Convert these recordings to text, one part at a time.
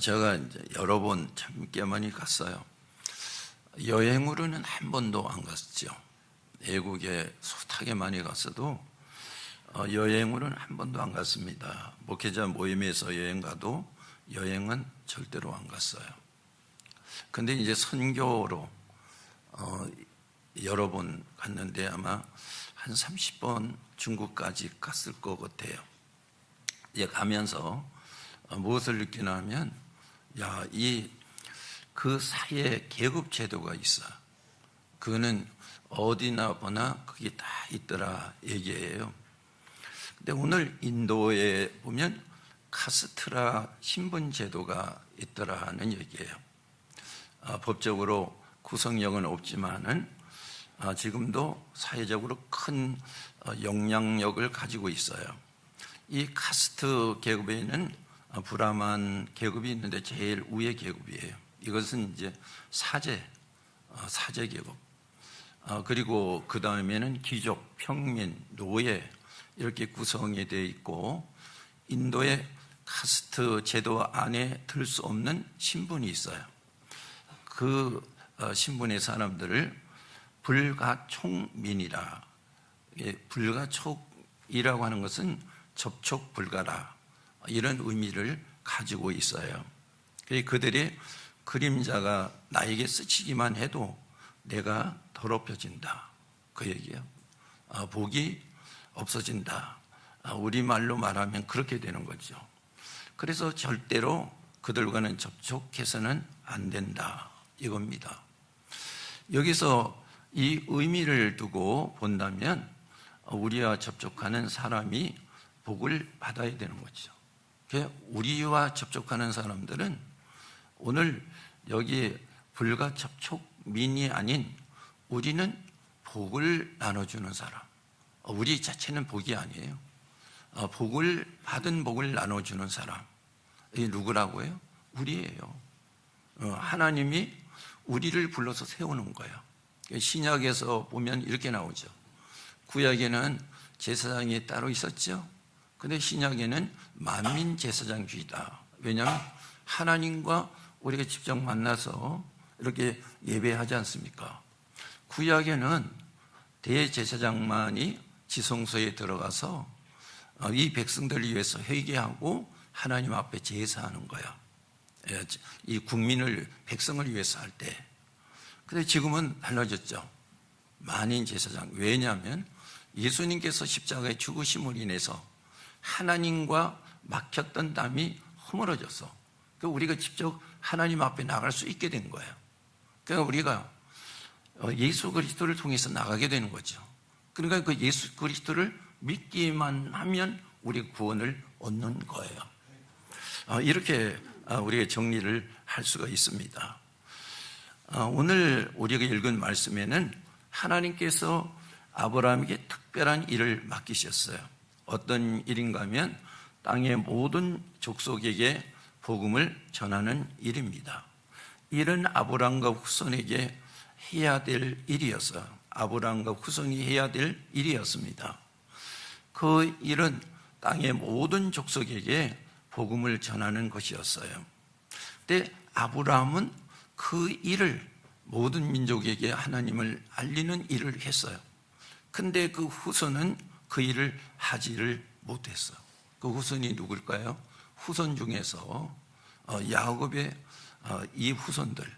제가 이제 여러 번 참 꽤 많이 갔어요. 여행으로는 한 번도 안 갔죠. 외국에 숱하게 많이 갔어도 여행으로는 한 번도 안 갔습니다. 목회자 모임에서 여행 가도 여행은 절대로 안 갔어요. 근데 이제 선교로 여러 번 갔는데 아마 한 30번 중국까지 갔을 것 같아요. 이제 가면서 무엇을 느끼나 하면 그 사이에 계급 제도가 있어. 그거는 어디나 보나 그게 다 있더라 얘기예요. 근데 오늘 인도에 보면 카스트라 신분 제도가 있더라는 얘기예요. 법적으로 구성력은 없지만은 지금도 사회적으로 큰 영향력을 가지고 있어요. 이 카스트 계급에는 브라만 계급이 있는데 제일 위의 계급이에요. 이것은 이제 사제 계급. 그리고 그 다음에는 귀족, 평민, 노예 이렇게 구성이 되어 있고, 인도의 카스트 제도 안에 들 수 없는 신분이 있어요. 그 신분의 사람들을 불가촉민이라. 불가촉이라고 하는 것은 접촉 불가라, 이런 의미를 가지고 있어요. 그들의 그림자가 나에게 스치기만 해도 내가 더럽혀진다, 그 얘기예요. 복이 없어진다. 우리말로 말하면 그렇게 되는 거죠. 그래서 절대로 그들과는 접촉해서는 안 된다, 이겁니다. 여기서 이 의미를 두고 본다면 우리와 접촉하는 사람이 복을 받아야 되는 거죠. 우리와 접촉하는 사람들은 오늘 여기 불가접촉민이 아닌 우리는 복을 나눠주는 사람, 우리 자체는 복이 아니에요. 복을 받은 복을 나눠주는 사람, 이게 누구라고요? 우리예요. 하나님이 우리를 불러서 세우는 거예요. 신약에서 보면 이렇게 나오죠. 구약에는 제사장이 따로 있었죠. 근데 신약에는 만민 제사장주의다. 왜냐하면 하나님과 우리가 직접 만나서 이렇게 예배하지 않습니까? 구약에는 대제사장만이 지성소에 들어가서 이 백성들을 위해서 회개하고 하나님 앞에 제사하는 거야. 이 국민을, 백성을 위해서 할 때. 근데 지금은 달라졌죠. 만인 제사장. 왜냐하면 예수님께서 십자가에 죽으심으로 인해서 하나님과 막혔던 담이 허물어졌어. 우리가 직접 하나님 앞에 나갈 수 있게 된 거예요. 그러니까 우리가 예수 그리스도를 통해서 나가게 되는 거죠. 그러니까 그 예수 그리스도를 믿기만 하면 우리 구원을 얻는 거예요. 이렇게 우리가 정리를 할 수가 있습니다. 오늘 우리가 읽은 말씀에는 하나님께서 아브라함에게 특별한 일을 맡기셨어요. 어떤 일인가 하면 땅의 모든 족속에게 복음을 전하는 일입니다. 일은 아브라함과 후손에게 해야 될 일이었어요. 아브라함과 후손이 해야 될 일이었습니다. 그 일은 땅의 모든 족속에게 복음을 전하는 것이었어요. 근데 아브라함은 그 일을, 모든 민족에게 하나님을 알리는 일을 했어요. 근데 그 후손은 그 일을 하지를 못했어요. 그 후손이 누굴까요? 후손 중에서 야곱의 이 후손들,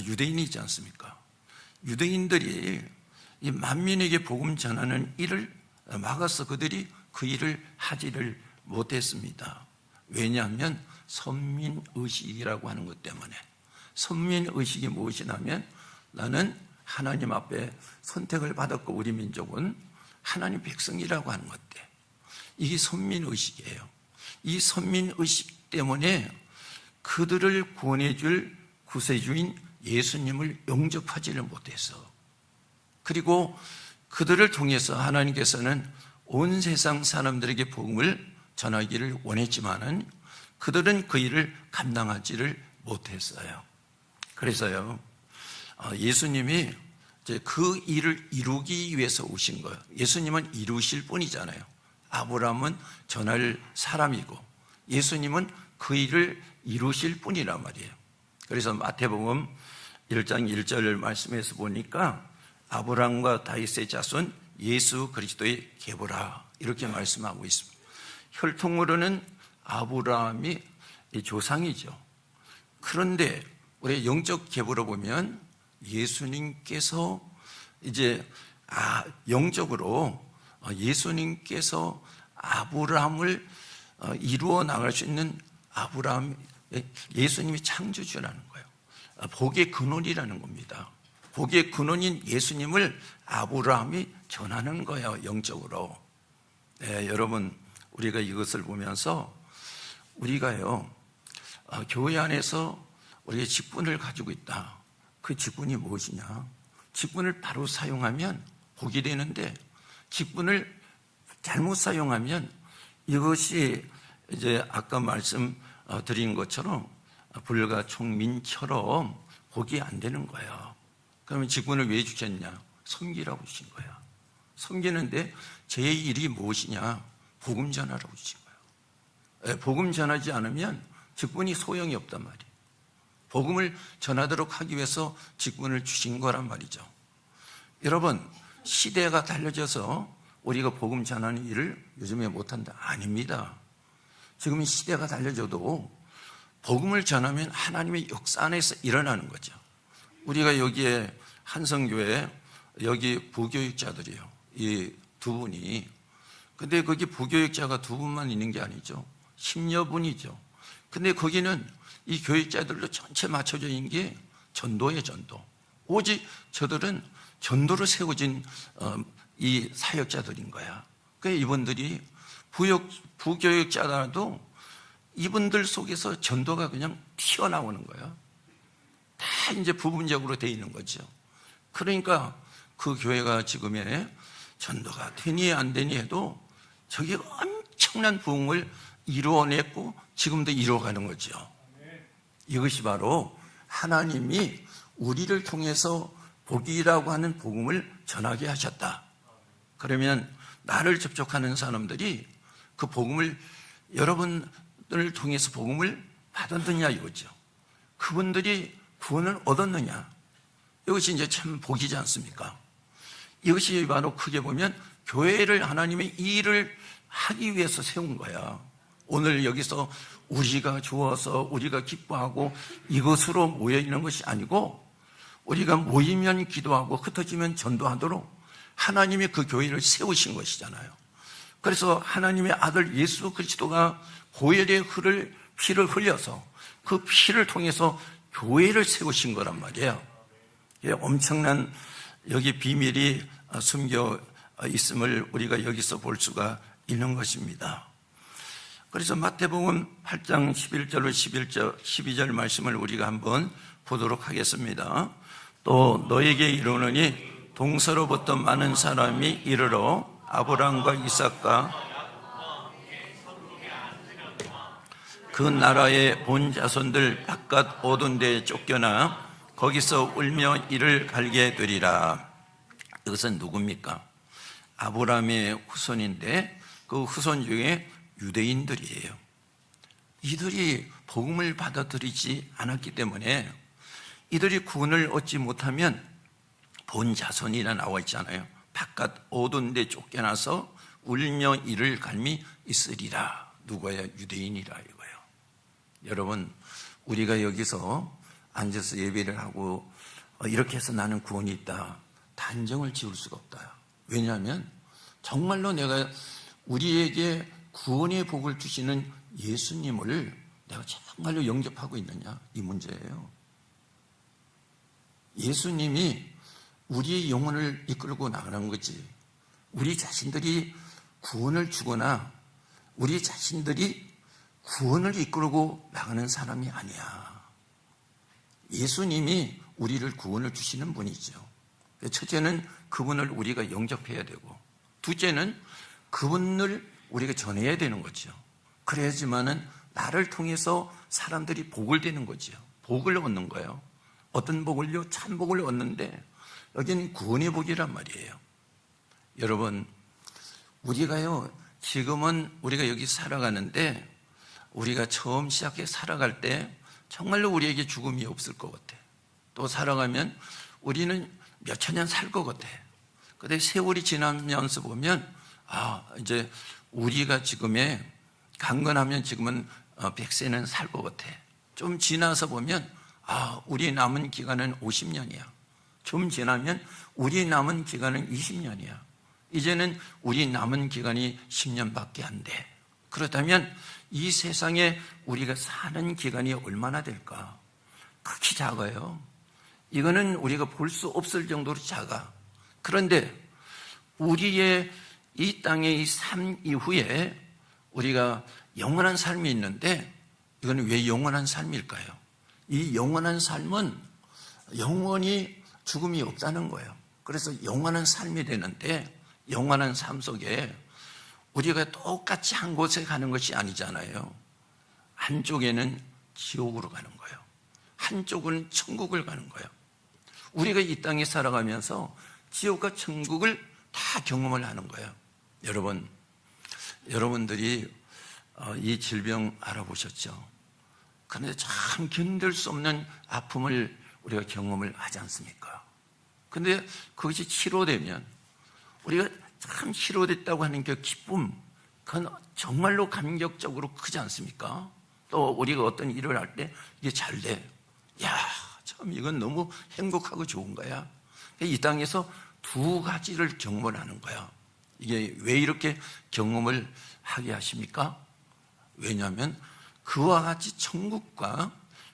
유대인이지 않습니까? 유대인들이 이 만민에게 복음 전하는 일을 막아서 그들이 그 일을 하지를 못했습니다. 왜냐하면 선민의식이라고 하는 것 때문에. 선민의식이 무엇이냐면 나는 하나님 앞에 선택을 받았고 우리 민족은 하나님 백성이라고 하는 것 때. 이게 선민의식이에요. 이 선민의식 때문에 그들을 구원해 줄 구세주인 예수님을 영접하지를 못했어. 그리고 그들을 통해서 하나님께서는 온 세상 사람들에게 복음을 전하기를 원했지만은 그들은 그 일을 감당하지를 못했어요. 그래서요, 예수님이 그 일을 이루기 위해서 오신 거예요. 예수님은 이루실 뿐이잖아요. 아브라함은 전할 사람이고 예수님은 그 일을 이루실 뿐이란 말이에요. 그래서 마태복음 1장 1절 말씀에서 보니까 아브라함과 다윗의 자손 예수 그리스도의 계보라 이렇게 말씀하고 있습니다. 혈통으로는 아브라함이 조상이죠. 그런데 우리 영적 계보로 보면 예수님께서 이제 영적으로 예수님께서 아브라함을 이루어 나갈 수 있는 예수님이 창조주라는 거예요. 복의 근원이라는 겁니다. 복의 근원인 예수님을 아브라함이 전하는 거예요, 영적으로. 네, 여러분, 우리가 이것을 보면서 우리가요, 교회 안에서 우리의 직분을 가지고 있다. 그 직분이 무엇이냐? 직분을 바로 사용하면 복이 되는데, 직분을 잘못 사용하면 이것이 이제 아까 말씀드린 것처럼 불가총민처럼 복이 안 되는 거예요. 그러면 직분을 왜 주셨냐? 섬기라고 주신 거야. 섬기는데 제 일이 무엇이냐? 복음 전하라고 주신 거예요. 복음 전하지 않으면 직분이 소용이 없단 말이에요. 복음을 전하도록 하기 위해서 직분을 주신 거란 말이죠. 여러분, 시대가 달라져서 우리가 복음 전하는 일을 요즘에 못한다? 아닙니다. 지금 시대가 달라져도 복음을 전하면 하나님의 역사 안에서 일어나는 거죠. 우리가 여기에 한성교회 여기 부교육자들이요, 이 두 분이. 근데 거기 부교육자가 두 분만 있는 게 아니죠. 10여 분이죠. 근데 거기는 이 교육자들로 전체 맞춰져 있는 게 전도예요, 전도. 오직 저들은 전도로 세워진 이 사역자들인 거야. 그러니까 이분들이 부교육자라도 이분들 속에서 전도가 그냥 튀어나오는 거야. 다 이제 부분적으로 돼 있는 거죠. 그러니까 그 교회가 지금의 전도가 되니 안 되니 해도 저게 엄청난 부흥을 이루어냈고 지금도 이루어가는 거죠. 이것이 바로 하나님이 우리를 통해서 복이라고 하는 복음을 전하게 하셨다. 그러면 나를 접촉하는 사람들이 그 복음을, 여러분을 통해서 복음을 받았느냐 이거죠. 그분들이 구원을 얻었느냐, 이것이 이제 참 복이지 않습니까? 이것이 바로 크게 보면 교회를 하나님의 일을 하기 위해서 세운 거야. 오늘 여기서 우리가 좋아서 우리가 기뻐하고 이것으로 모여있는 것이 아니고, 우리가 모이면 기도하고 흩어지면 전도하도록 하나님이 그 교회를 세우신 것이잖아요. 그래서 하나님의 아들 예수 그리스도가 보혈의 피를 흘려서 그 피를 통해서 교회를 세우신 거란 말이에요. 엄청난 여기 비밀이 숨겨 있음을 우리가 여기서 볼 수가 있는 것입니다. 그래서 마태복음 8장 11절로 12절 말씀을 우리가 한번 보도록 하겠습니다. 또 너에게 이르노니 동서로부터 많은 사람이 이르러 아브라함과 이삭과 그 나라의 본 자손들 바깥 오던 데에 쫓겨나 거기서 울며 이를 갈게 되리라. 이것은 누굽니까? 아브라함의 후손인데 그 후손 중에 유대인들이에요. 이들이 복음을 받아들이지 않았기 때문에 이들이 구원을 얻지 못하면 본 자손이라 나와 있잖아요. 바깥 오던 데 쫓겨나서 울며 이를 갈미 있으리라. 누구야? 유대인이라 이거예요. 여러분, 우리가 여기서 앉아서 예배를 하고 이렇게 해서 나는 구원이 있다, 단정을 지을 수가 없다. 왜냐하면 정말로 내가 우리에게 구원의 복을 주시는 예수님을 내가 정말로 영접하고 있느냐, 이 문제예요. 예수님이 우리의 영혼을 이끌고 나가는 거지, 우리 자신들이 구원을 주거나 우리 자신들이 구원을 이끌고 나가는 사람이 아니야. 예수님이 우리를 구원을 주시는 분이죠. 첫째는 그분을 우리가 영접해야 되고, 둘째는 그분을 우리가 전해야 되는 거죠. 그래야지만은 나를 통해서 사람들이 복을 되는 거죠. 복을 얻는 거예요. 어떤 복을요? 참 복을 얻는데 여기는 구원의 복이란 말이에요. 여러분, 우리가요, 지금은 우리가 여기 살아가는데 우리가 처음 시작해 살아갈 때 정말로 우리에게 죽음이 없을 것 같아. 또 살아가면 우리는 몇천 년 살 것 같아. 근데 세월이 지나면서 보면 이제 우리가 지금의 강건하면 지금은 100세는 살 것 같아. 좀 지나서 보면 우리 남은 기간은 50년이야. 좀 지나면 우리 남은 기간은 20년이야. 이제는 우리 남은 기간이 10년밖에 안 돼. 그렇다면 이 세상에 우리가 사는 기간이 얼마나 될까? 극히 작아요. 이거는 우리가 볼 수 없을 정도로 작아. 그런데 우리의 이 땅의 이 삶 이후에 우리가 영원한 삶이 있는데, 이거는 왜 영원한 삶일까요? 이 영원한 삶은 영원히 죽음이 없다는 거예요. 그래서 영원한 삶이 되는데, 영원한 삶 속에 우리가 똑같이 한 곳에 가는 것이 아니잖아요. 한쪽에는 지옥으로 가는 거예요. 한쪽은 천국을 가는 거예요. 우리가 이 땅에 살아가면서 지옥과 천국을 다 경험을 하는 거예요. 여러분들이 이 질병 알아보셨죠? 그런데 참 견딜 수 없는 아픔을 우리가 경험을 하지 않습니까? 그런데 그것이 치료되면 우리가 참 치료됐다고 하는 그 기쁨, 그건 정말로 감격적으로 크지 않습니까? 또 우리가 어떤 일을 할 때 이게 잘 돼. 참 이건 너무 행복하고 좋은 거야. 이 땅에서 두 가지를 경험을 하는 거야. 이게 왜 이렇게 경험을 하게 하십니까? 왜냐하면 그와 같이 천국과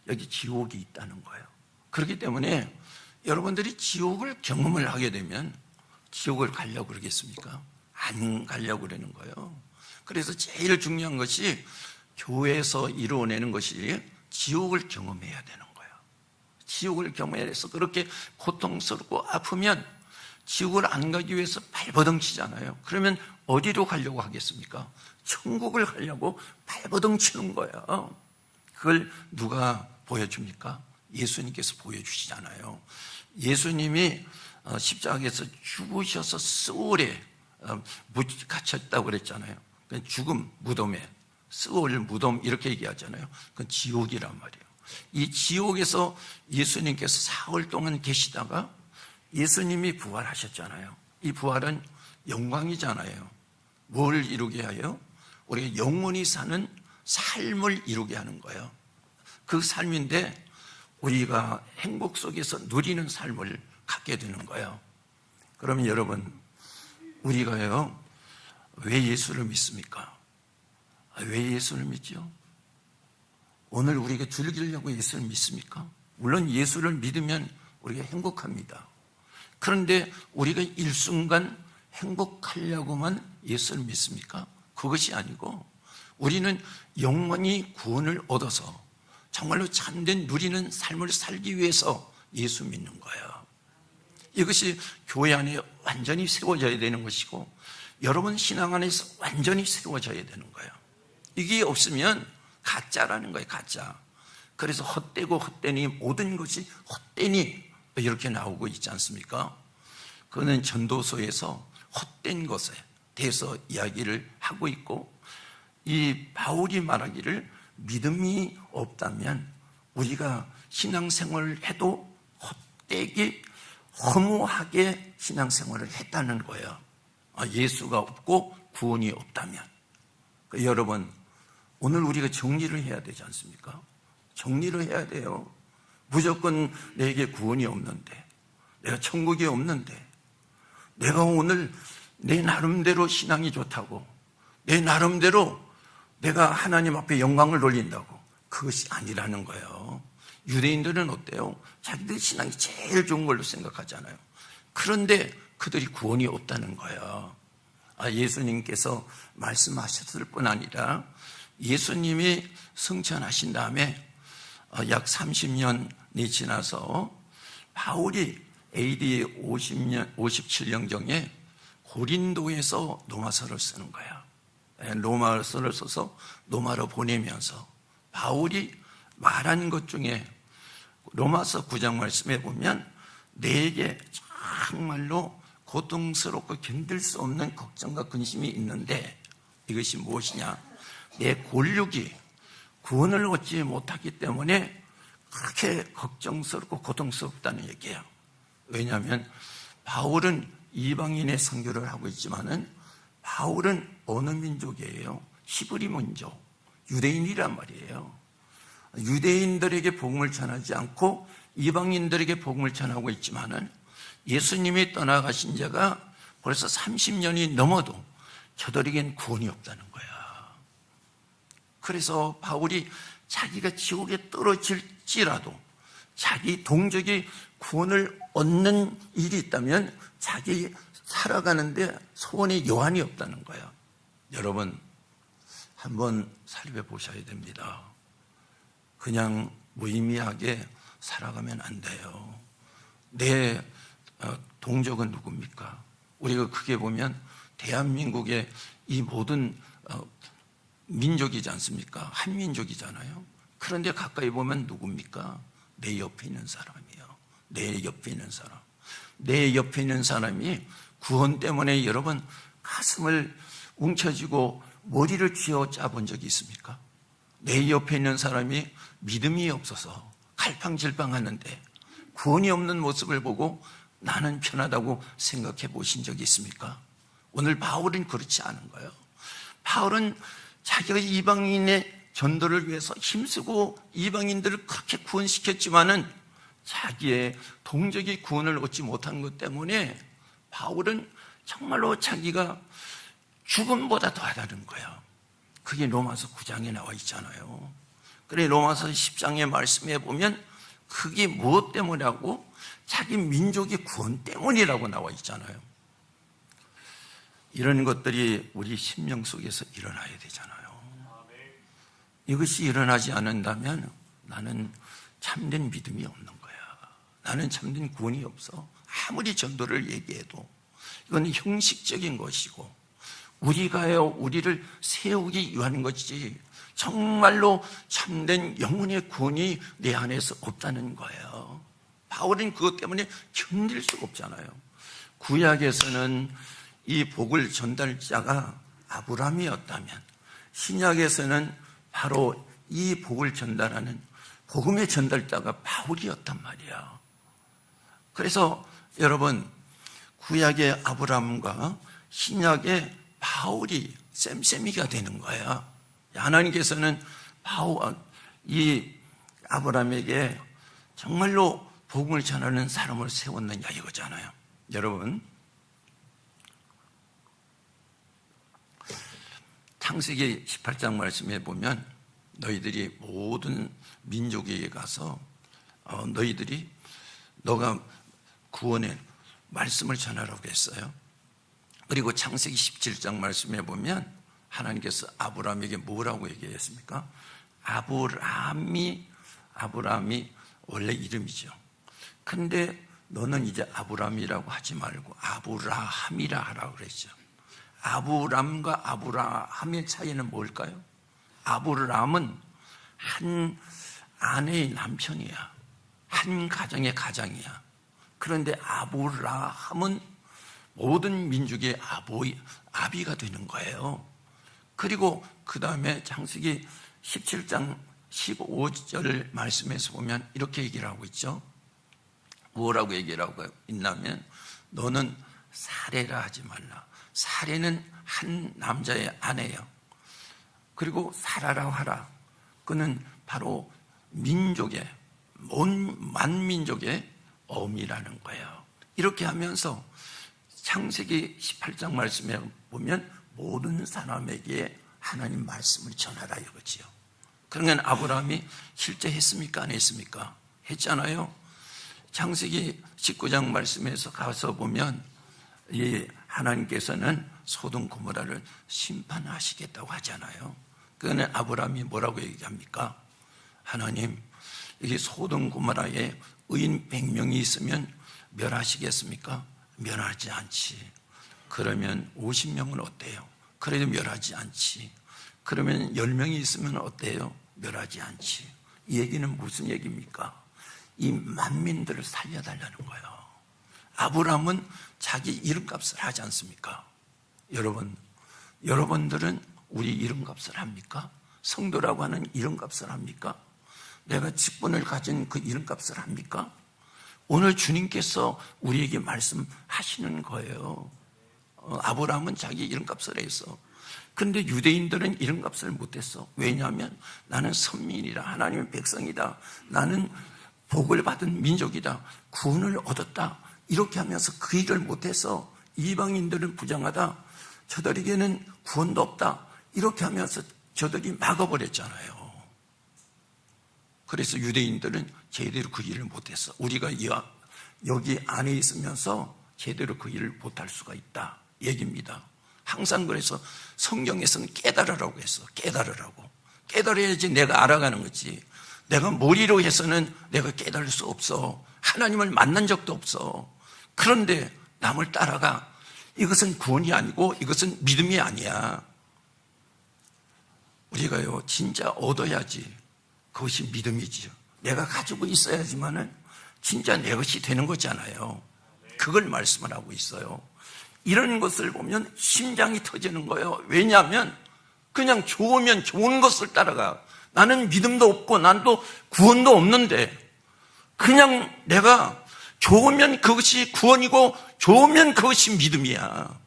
여기 지옥이 있다는 거예요. 그렇기 때문에 여러분들이 지옥을 경험을 하게 되면 지옥을 가려고 그러겠습니까? 안 가려고 그러는 거예요. 그래서 제일 중요한 것이 교회에서 이루어내는 것이 지옥을 경험해야 되는 거예요. 지옥을 경험해서 그렇게 고통스럽고 아프면 지옥을 안 가기 위해서 발버둥 치잖아요. 그러면 어디로 가려고 하겠습니까? 천국을 가려고 발버둥 치는 거예요. 그걸 누가 보여줍니까? 예수님께서 보여주시잖아요. 예수님이 십자가에서 죽으셔서 스올에 갇혔다고 그랬잖아요. 죽음, 무덤에, 스올 무덤 이렇게 얘기하잖아요. 그건 지옥이란 말이에요. 이 지옥에서 예수님께서 사흘 동안 계시다가 예수님이 부활하셨잖아요. 이 부활은 영광이잖아요. 뭘 이루게 하여? 우리가 영원히 사는 삶을 이루게 하는 거예요. 그 삶인데 우리가 행복 속에서 누리는 삶을 갖게 되는 거예요. 그러면 여러분, 우리가요, 왜 예수를 믿습니까? 왜 예수를 믿죠? 오늘 우리가 즐기려고 예수를 믿습니까? 물론 예수를 믿으면 우리가 행복합니다. 그런데 우리가 일순간 행복하려고만 예수를 믿습니까? 그것이 아니고 우리는 영원히 구원을 얻어서 정말로 참된 누리는 삶을 살기 위해서 예수 믿는 거예요. 이것이 교회 안에 완전히 세워져야 되는 것이고 여러분 신앙 안에서 완전히 세워져야 되는 거예요. 이게 없으면 가짜라는 거예요. 가짜. 그래서 헛되고 헛되니 모든 것이 헛되니 이렇게 나오고 있지 않습니까? 그거는 전도서에서 헛된 것에 대해서 이야기를 하고 있고, 이 바울이 말하기를 믿음이 없다면 우리가 신앙생활을 해도 헛되게 허무하게 신앙생활을 했다는 거예요. 예수가 없고 구원이 없다면. 여러분, 오늘 우리가 정리를 해야 되지 않습니까? 정리를 해야 돼요. 무조건 내게 구원이 없는데, 내가 천국이 없는데, 내가 오늘 내 나름대로 신앙이 좋다고, 내 나름대로 내가 하나님 앞에 영광을 돌린다고, 그것이 아니라는 거예요. 유대인들은 어때요? 자기들 신앙이 제일 좋은 걸로 생각하잖아요. 그런데 그들이 구원이 없다는 거예요. 예수님께서 말씀하셨을 뿐 아니라 예수님이 승천하신 다음에 약 30년이 지나서 바울이 AD 57년경에 고린도에서 로마서를 쓰는 거야. 로마서를 써서 로마로 보내면서 바울이 말한 것 중에 로마서 9장 말씀에 보면 내게 정말로 고통스럽고 견딜 수 없는 걱정과 근심이 있는데 이것이 무엇이냐? 내 골육이 구원을 얻지 못하기 때문에 그렇게 걱정스럽고 고통스럽다는 얘기예요. 왜냐하면 바울은 이방인의 선교를 하고 있지만은 바울은 어느 민족이에요? 히브리 민족, 유대인이란 말이에요. 유대인들에게 복음을 전하지 않고 이방인들에게 복음을 전하고 있지만은 예수님이 떠나가신 지가 벌써 30년이 넘어도 저들에겐 구원이 없다는 거야. 그래서 바울이 자기가 지옥에 떨어질지라도 자기 동족이 구원을 얻는 일이 있다면 자기 살아가는데 소원에 여한이 없다는 거야. 여러분, 한번 살펴보셔야 됩니다. 그냥 무의미하게 살아가면 안 돼요. 내 동족은 누굽니까? 우리가 크게 보면 대한민국의 이 모든 민족이지 않습니까? 한민족이잖아요. 그런데 가까이 보면 누굽니까? 내 옆에 있는 사람이에요. 내 옆에 있는 사람. 내 옆에 있는 사람이 구원 때문에 여러분 가슴을 웅켜쥐고 머리를 쥐어 짜본 적이 있습니까? 내 옆에 있는 사람이 믿음이 없어서 갈팡질팡하는데 구원이 없는 모습을 보고 나는 편하다고 생각해 보신 적이 있습니까? 오늘 바울은 그렇지 않은 거예요. 바울은 자기가 이방인의 전도를 위해서 힘쓰고 이방인들을 그렇게 구원시켰지만은 자기의 동족이 구원을 얻지 못한 것 때문에 바울은 정말로 자기가 죽음보다 더하다는 거예요. 그게 로마서 9장에 나와 있잖아요. 그래 로마서 10장의 말씀에 보면 그게 무엇 때문이라고? 자기 민족의 구원 때문이라고 나와 있잖아요. 이런 것들이 우리 심령 속에서 일어나야 되잖아요. 이것이 일어나지 않는다면 나는 참된 믿음이 없는 거야. 나는 참된 구원이 없어. 아무리 전도를 얘기해도 이건 형식적인 것이고 우리가요 우리를 세우기 위한 것이지 정말로 참된 영혼의 구원이 내 안에서 없다는 거예요. 바울은 그것 때문에 견딜 수가 없잖아요. 구약에서는 이 복을 전달자가 아브라함이었다면 신약에서는 바로 이 복을 전달하는 복음의 전달자가 바울이었단 말이야. 그래서 여러분 구약의 아브라함과 신약의 바울이 쌤쌤이가 되는 거야. 하나님께서는 이 아브라함에게 정말로 복음을 전하는 사람을 세웠느냐 이거잖아요. 여러분 창세기 18장 말씀에 보면 너희들이 모든 민족에게 가서 너가 구원의 말씀을 전하라고 했어요. 그리고 창세기 17장 말씀에 보면 하나님께서 아브라함에게 뭐라고 얘기했습니까? 아브라함이 원래 이름이죠. 근데 너는 이제 아브라함이라고 하지 말고 아브라함이라 하라고 그랬죠. 아브람과 아브라함의 차이는 뭘까요? 아브라함은 한 아내의 남편이야. 한 가정의 가장이야. 그런데 아브라함은 모든 민족의 아비가 되는 거예요. 그리고 그 다음에 창세기 17장 15절 말씀에서 보면 이렇게 얘기를 하고 있죠. 뭐라고 얘기를 하고 있냐면 너는 살해라 하지 말라. 살해는 한 남자의 아내예요. 그리고 살아라 하라. 그는 바로 민족의 만민족의 어미라는 거예요. 이렇게 하면서 창세기 18장 말씀에 보면 모든 사람에게 하나님 말씀을 전하라 이거지요. 그러면 아브라함이 실제 했습니까? 안 했습니까? 했잖아요. 창세기 19장 말씀에서 가서 보면 이 하나님께서는 소돔 고모라를 심판하시겠다고 하잖아요. 그거는 아브라함이 뭐라고 얘기합니까? 하나님, 이게 소돔 고모라에 의인 100명이 있으면 멸하시겠습니까? 멸하지 않지. 그러면 50명은 어때요? 그래도 멸하지 않지. 그러면 10명이 있으면 어때요? 멸하지 않지. 이 얘기는 무슨 얘기입니까? 이 만민들을 살려달라는 거예요. 아브라함은 자기 이름값을 하지 않습니까? 여러분들은 우리 이름값을 합니까? 성도라고 하는 이름값을 합니까? 내가 직분을 가진 그 이름값을 합니까? 오늘 주님께서 우리에게 말씀하시는 거예요. 아브라함은 자기 이름값을 했어. 근데 유대인들은 이름값을 못했어. 왜냐하면 나는 선민이라, 하나님의 백성이다, 나는 복을 받은 민족이다, 구원을 얻었다, 이렇게 하면서 그 일을 못해서 이방인들은 부정하다, 저들에게는 구원도 없다, 이렇게 하면서 저들이 막아버렸잖아요. 그래서 유대인들은 제대로 그 일을 못했어. 우리가 여기 안에 있으면서 제대로 그 일을 못할 수가 있다 얘기입니다. 항상 그래서 성경에서는 깨달으라고 했어. 깨달으라고. 깨달아야지 내가 알아가는 거지. 내가 머리로 해서는 내가 깨달을 수 없어. 하나님을 만난 적도 없어. 그런데 남을 따라가. 이것은 구원이 아니고 이것은 믿음이 아니야. 우리가요 진짜 얻어야지 그것이 믿음이지요. 내가 가지고 있어야지만은 진짜 내 것이 되는 거잖아요. 그걸 말씀을 하고 있어요. 이런 것을 보면 심장이 터지는 거예요. 왜냐하면 그냥 좋으면 좋은 것을 따라가. 나는 믿음도 없고 난도 구원도 없는데 그냥 내가 좋으면 그것이 구원이고 좋으면 그것이 믿음이야.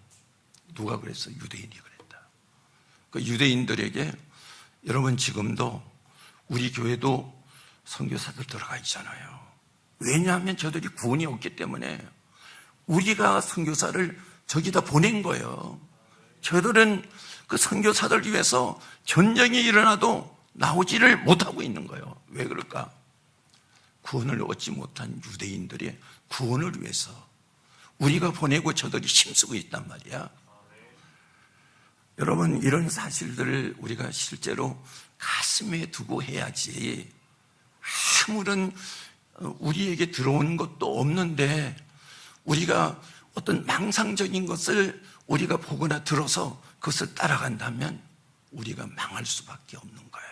누가 그랬어? 유대인이 그랬다. 그 유대인들에게 여러분 지금도 우리 교회도 선교사들 들어가 있잖아요. 왜냐하면 저들이 구원이 없기 때문에 우리가 선교사를 저기다 보낸 거예요. 저들은 그 선교사들 위해서 전쟁이 일어나도 나오지를 못하고 있는 거예요. 왜 그럴까? 구원을 얻지 못한 유대인들의 구원을 위해서 우리가 보내고 저들이 힘쓰고 있단 말이야. 여러분 이런 사실들을 우리가 실제로 가슴에 두고 해야지. 아무런 우리에게 들어온 것도 없는데 우리가 어떤 망상적인 것을 우리가 보거나 들어서 그것을 따라간다면 우리가 망할 수밖에 없는 거야.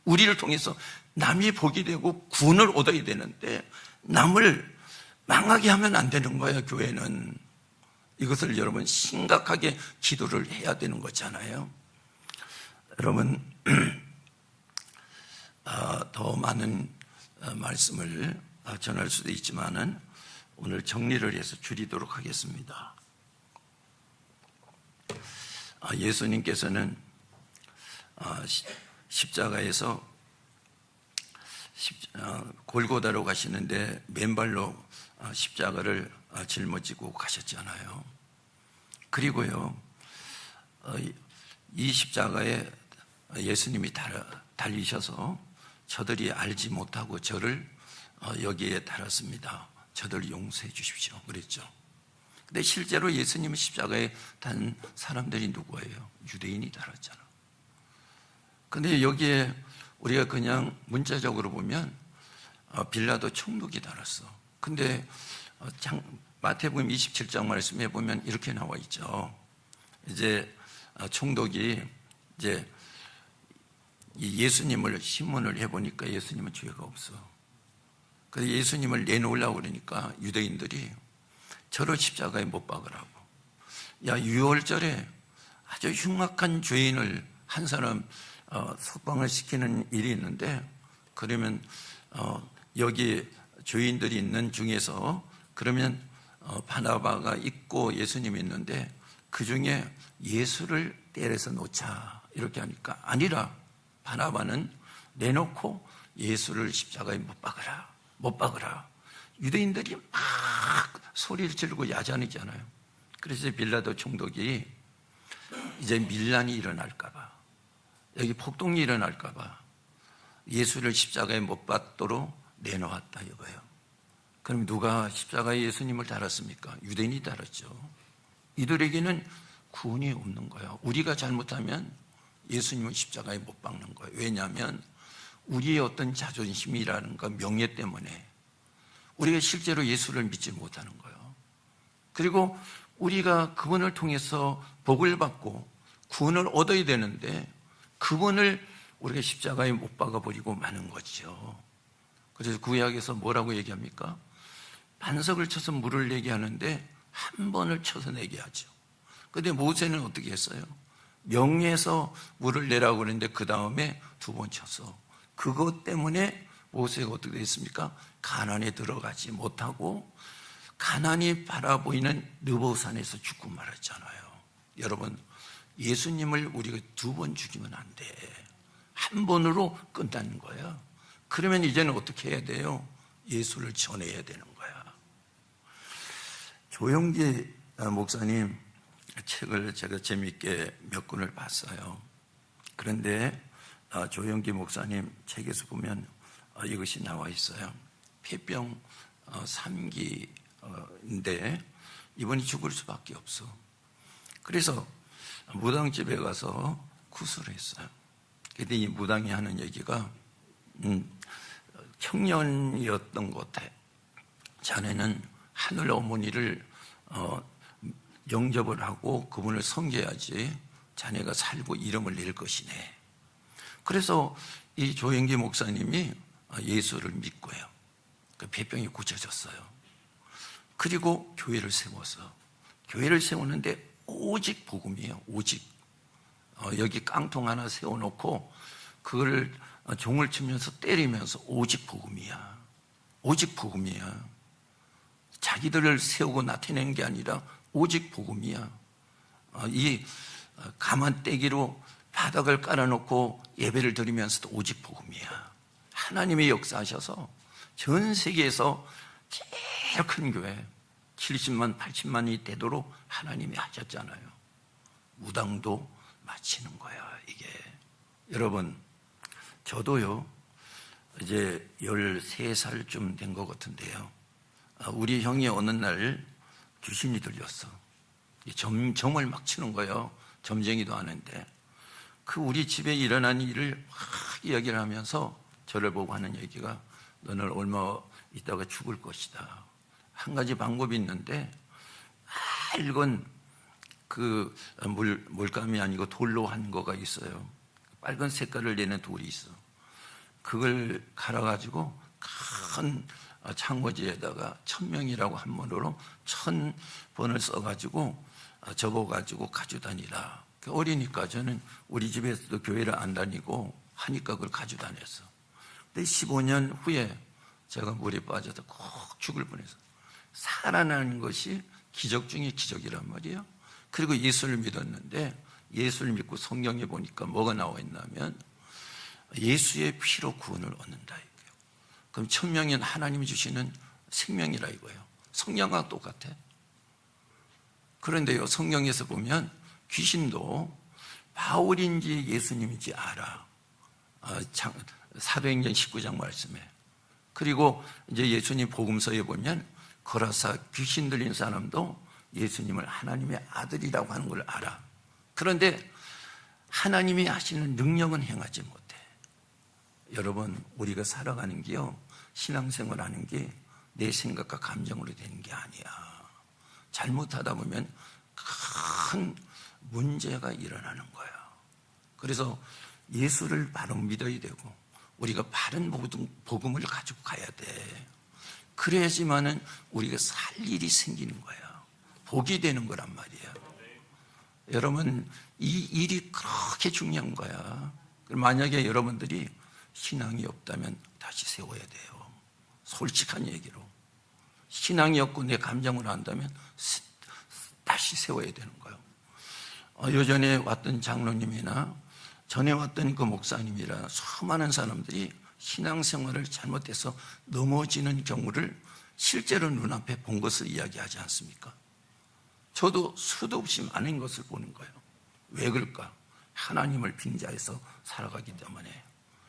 우리를 통해서 남이 복이 되고 구원을 얻어야 되는데 남을 망하게 하면 안 되는 거야. 교회는 이것을 여러분 심각하게 기도를 해야 되는 거잖아요. 여러분 더 많은 말씀을 전할 수도 있지만은 오늘 정리를 해서 줄이도록 하겠습니다. 예수님께서는 십자가에서 골고다로 가시는데 맨발로 십자가를 짊어지고 가셨잖아요. 그리고요 이 십자가에 예수님이 달리셔서 저들이 알지 못하고 저를 여기에 달았습니다. 저들 용서해 주십시오 그랬죠. 근데 실제로 예수님은 십자가에 단 사람들이 누구예요? 유대인이 달았잖아. 근데 여기에 우리가 그냥 문자적으로 보면 빌라도 총독이 달았어. 근데 마태복음 27장 말씀에 보면 이렇게 나와 있죠. 이제 총독이 이제 예수님을 신문을 해보니까 예수님은 죄가 없어. 그래서 예수님을 내놓으려고 그러니까 유대인들이 저를 십자가에 못 박으라고. 야, 유월절에 아주 흉악한 죄인을 한 사람 석방을 시키는 일이 있는데 그러면 여기 죄인들이 있는 중에서 그러면 바나바가 있고 예수님이 있는데 그 중에 예수를 때려서 놓자 이렇게 하니까 아니라 바나바는 내놓고 예수를 십자가에 못 박으라. 못 박으라. 유대인들이 막 소리를 지르고 야단이잖아요. 그래서 빌라도 총독이 이제 밀란이 일어날까 봐, 여기 폭동이 일어날까 봐 예수를 십자가에 못 박도록 내놓았다 이거예요. 그럼 누가 십자가에 예수님을 달았습니까? 유대인이 달았죠. 이들에게는 구원이 없는 거예요. 우리가 잘못하면 예수님을 십자가에 못 박는 거예요. 왜냐하면 우리의 어떤 자존심이라는가 명예 때문에 우리가 실제로 예수를 믿지 못하는 거예요. 그리고 우리가 그분을 통해서 복을 받고 구원을 얻어야 되는데 그분을 우리가 십자가에 못 박아버리고 마는 거죠. 그래서 구약에서 뭐라고 얘기합니까? 반석을 쳐서 물을 내게 하는데 한 번을 쳐서 내게 하죠. 그런데 모세는 어떻게 했어요? 명리에서 물을 내라고 그랬는데 그 다음에 2번 쳤어. 그것 때문에 모세가 어떻게 됐습니까? 가나안에 들어가지 못하고 가나안이 바라보이는 느보산에서 죽고 말았잖아요. 여러분, 예수님을 우리가 2번 죽이면 안 돼. 한 번으로 끝나는 거야. 그러면 이제는 어떻게 해야 돼요? 예수를 전해야 되는 거야. 조영기 목사님 책을 제가 재미있게 몇 권을 봤어요. 그런데 조영기 목사님 책에서 보면 이것이 나와 있어요. 폐병 3기인데 이번이 죽을 수밖에 없어. 그래서 무당집에 가서 구술을 했어요. 그런데 이 무당이 하는 얘기가 청년이었던 것 같아. 자네는 하늘 어머니를 영접을 하고 그분을 섬겨야지 자네가 살고 이름을 낼 것이네. 그래서 이 조영기 목사님이 예수를 믿고요. 그 폐병이 고쳐졌어요. 그리고 교회를 세워서 교회를 세우는데 오직 복음이에요. 오직 여기 깡통 하나 세워놓고 그걸 종을 치면서 때리면서 오직 복음이야. 오직 복음이야. 자기들을 세우고 나타내는 게 아니라 오직 복음이야. 이 가만떼기로 바닥을 깔아놓고 예배를 드리면서도 오직 복음이야. 하나님이 역사하셔서 전 세계에서 제일 큰 교회 70만 80만이 되도록 하나님이 하셨잖아요. 무당도 마치는 거야. 이게 여러분, 저도요 이제 13살쯤 된 것 같은데요, 우리 형이 어느 날 귀신이 들렸어. 점을 막 치는 거예요. 점쟁이도 하는데 그 우리 집에 일어난 일을 막 이야기를 하면서 저를 보고 하는 얘기가 너는 얼마 있다가 죽을 것이다. 한 가지 방법이 있는데 빨간 그 물감이 아니고 돌로 한 거가 있어요. 빨간 색깔을 내는 돌이 있어. 그걸 갈아가지고 큰 창고지에다가 1000명이라고 한 번으로 1000번을 써가지고 접어가지고 가져다니라. 어리니까 저는 우리 집에서도 교회를 안 다니고 하니까 그걸 가져다녔어. 근데 15년 후에 제가 물에 빠져서 꼭 죽을 뻔해서 살아나는 것이 기적 중에 기적이란 말이에요. 그리고 예수를 믿었는데 예수를 믿고 성경에 보니까 뭐가 나와 있냐면 예수의 피로 구원을 얻는다 이거예요. 그럼 1000명은 하나님이 주시는 생명이라 이거예요. 성령과 똑같아. 그런데요, 성경에서 보면 귀신도 바울인지 예수님인지 알아. 사도행전 19장 말씀에. 그리고 이제 예수님 복음서에 보면 거라사 귀신 들린 사람도 예수님을 하나님의 아들이라고 하는 걸 알아. 그런데 하나님이 하시는 능력은 행하지 못해. 여러분, 우리가 살아가는 게요, 신앙생활 하는 게 내 생각과 감정으로 되는 게 아니야. 잘못하다 보면 큰 문제가 일어나는 거야. 그래서 예수를 바로 믿어야 되고 우리가 바른 복음을 가지고 가야 돼. 그래야지만은 우리가 살 일이 생기는 거야. 복이 되는 거란 말이야. 여러분, 이 일이 그렇게 중요한 거야. 만약에 여러분들이 신앙이 없다면 다시 세워야 돼요. 솔직한 얘기로. 신앙이 없고 내 감정으로 한다면 다시 세워야 되는 거예요. 요전에 왔던 장로님이나 전에 왔던 그 목사님이라 수많은 사람들이 신앙생활을 잘못해서 넘어지는 경우를 실제로 눈앞에 본 것을 이야기하지 않습니까? 저도 수도 없이 많은 것을 보는 거예요. 왜 그럴까? 하나님을 빙자해서 살아가기 때문에.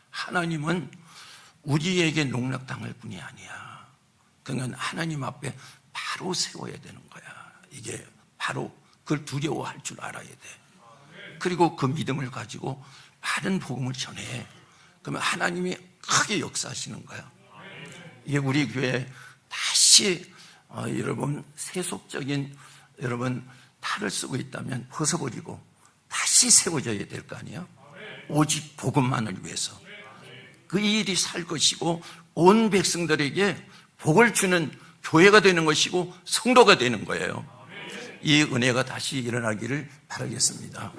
하나님은 우리에게 농락당할 뿐이 아니야. 그러니까 하나님 앞에 바로 세워야 되는 거야. 이게 바로 그걸 두려워할 줄 알아야 돼. 그리고 그 믿음을 가지고 바른 복음을 전해. 그러면 하나님이 크게 역사하시는 거야. 이게 우리 교회에 다시 여러분 세속적인 여러분 탈을 쓰고 있다면 벗어버리고 다시 세워져야 될 거 아니에요? 오직 복음만을 위해서. 그 일이 살 것이고 온 백성들에게 복을 주는 교회가 되는 것이고 성도가 되는 거예요. 이 은혜가 다시 일어나기를 바라겠습니다.